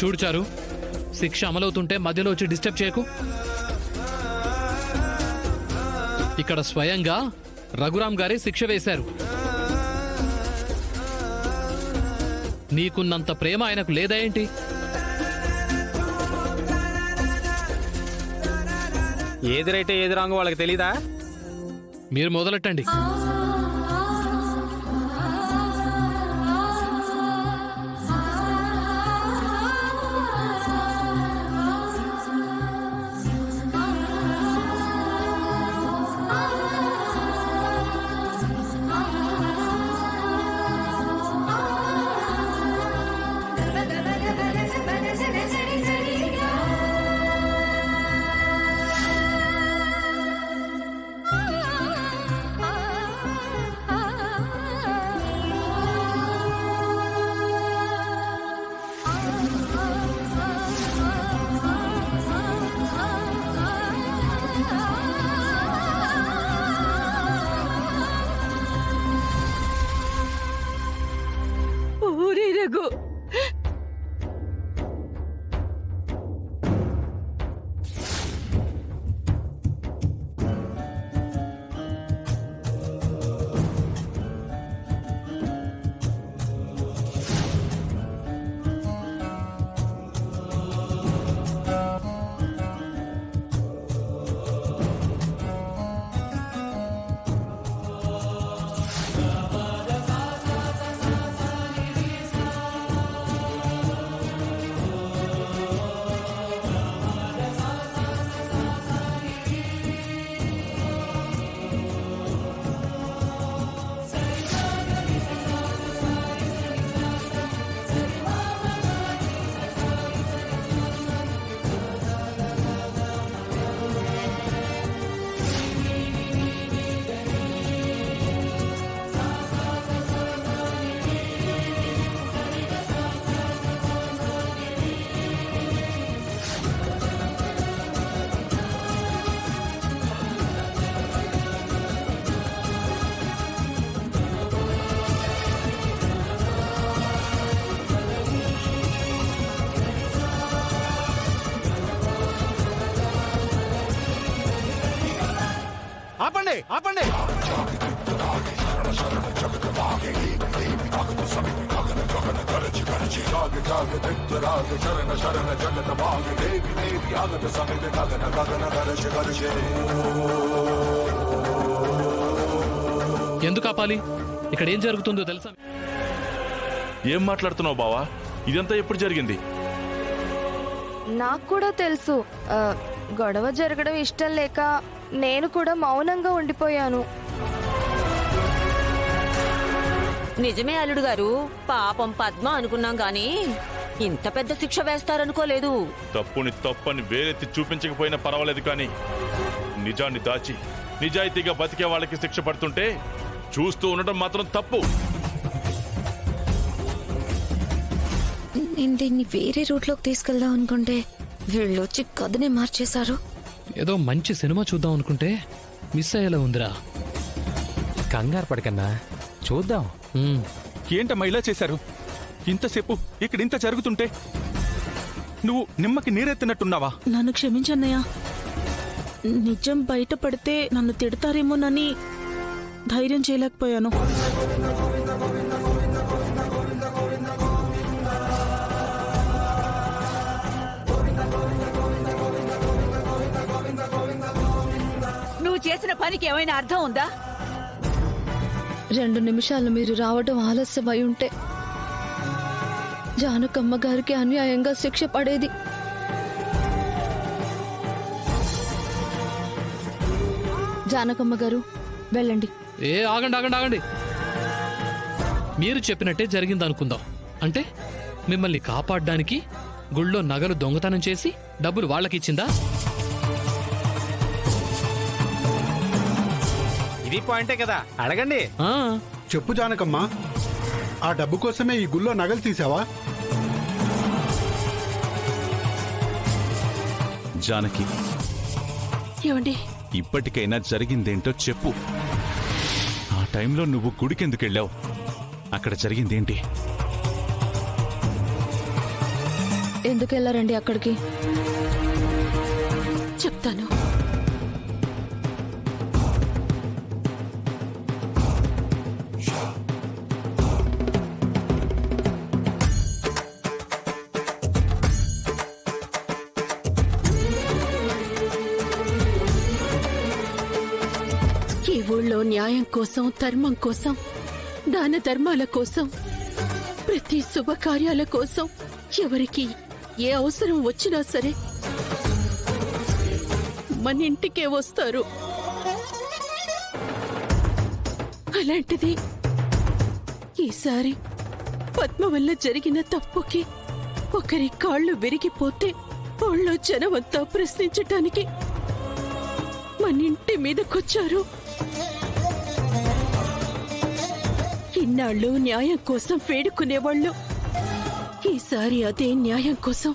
చూడు చారు, శిక్ష అమలవుతుంటే మధ్యలో వచ్చి డిస్టర్బ్ చేయకు. ఇక్కడ స్వయంగా రఘురాం గారే శిక్ష వేశారు. నీకున్నంత ప్రేమ ఆయనకు లేదా ఏంటి? ఏది రైటే ఏది రాంగో వాళ్ళకి తెలీదా? మీరు మొదలెట్టండి. రఘు, ఆపండి ఆపండి. ఎందుకు ఆపాలి? ఇక్కడ ఏం జరుగుతుందో తెలుసా? ఏం మాట్లాడుతున్నావు బావా? ఇదంతా ఎప్పుడు జరిగింది? నాకు కూడా తెలుసు. గొడవ జరగడం ఇష్టం లేక నేను కూడా మౌనంగా ఉండిపోయాను. నిజమే అల్లుడు గారు, పాపం పద్మ అనుకున్నాం గాని ఇంత పెద్ద శిక్ష వేస్తారనుకోలేదు. తప్పుని తప్పని వేరెత్తి చూపించకపోయినా పర్వాలేదు, కానీ నిజాన్ని దాచి నిజాయితీగా బతికే వాళ్ళకి శిక్ష పడుతుంటే చూస్తూ ఉండటం మాత్రం తప్పు. నేను దీన్ని వేరే రూట్లోకి తీసుకెళ్దాం అనుకుంటే వీళ్ళు వచ్చి కథనే మార్చేశారు. ఏదో మంచి సినిమా చూద్దాం అనుకుంటే మిస్ అయ్యేలా ఉందిరా. కంగారు పడకన్నా, చూద్దాం. ఏంటమ్మా ఇలా చేశారు? ఇంతసేపు ఇక్కడ ఇంత జరుగుతుంటే నువ్వు నిమ్మకి నీరెత్తినట్టున్నావా? నన్ను క్షమించన్నయ్యా. నిజం బయటపడితే నన్ను తిడతారేమోనని ధైర్యం చేయలేకపోయాను. నువ్వు చేసిన పనికి ఏమైనా అర్థం ఉందా? 2 నిమిషాలు మీరు రావడం ఆలస్యమై ఉంటే జానకమ్మ గారికి అన్యాయంగా శిక్ష పడేది. జానకమ్మ గారు వెళ్ళండి. ఆగండి ఆగండి ఆగండి. మీరు చెప్పినట్టే జరిగింది అనుకుందాం. అంటే మిమ్మల్ని కాపాడడానికి గుళ్ళో నగలు దొంగతనం చేసి డబ్బులు వాళ్ళకిచ్చిందా? ఇది పాయింటే కదా, అడగండి. చెప్పు జానకమ్మ, ఆ డబ్బు కోసమే ఈ గుళ్ళో నగలు తీసావా? జానకి, ఏమండి, ఇప్పటికైనా జరిగిందేంటో చెప్పు. ఆ టైంలో నువ్వు గుడికెందుకెళ్ళావు? అక్కడ జరిగిందేంటి? ఎందుకు వెళ్ళారండి అక్కడికి? చెప్తాను. ఈ ఊళ్ళో న్యాయం కోసం, ధర్మం కోసం, దాన ధర్మాల కోసం, ప్రతి శుభకార్యాల కోసం ఎవరికి ఏ అవసరం వచ్చినా సరే మన ఇంటికే వస్తారు. అలాంటిది ఈసారి పద్మ వల్ల జరిగిన తప్పుకి ఒకరి కాళ్ళు విరిగిపోతే ఊళ్ళో జనమంతా ప్రశ్నించటానికి మన ఇంటి మీదకొచ్చారు. ఇన్నాళ్ళు న్యాయం కోసం వేడుకునేవాళ్ళు ఈసారి అదే న్యాయం కోసం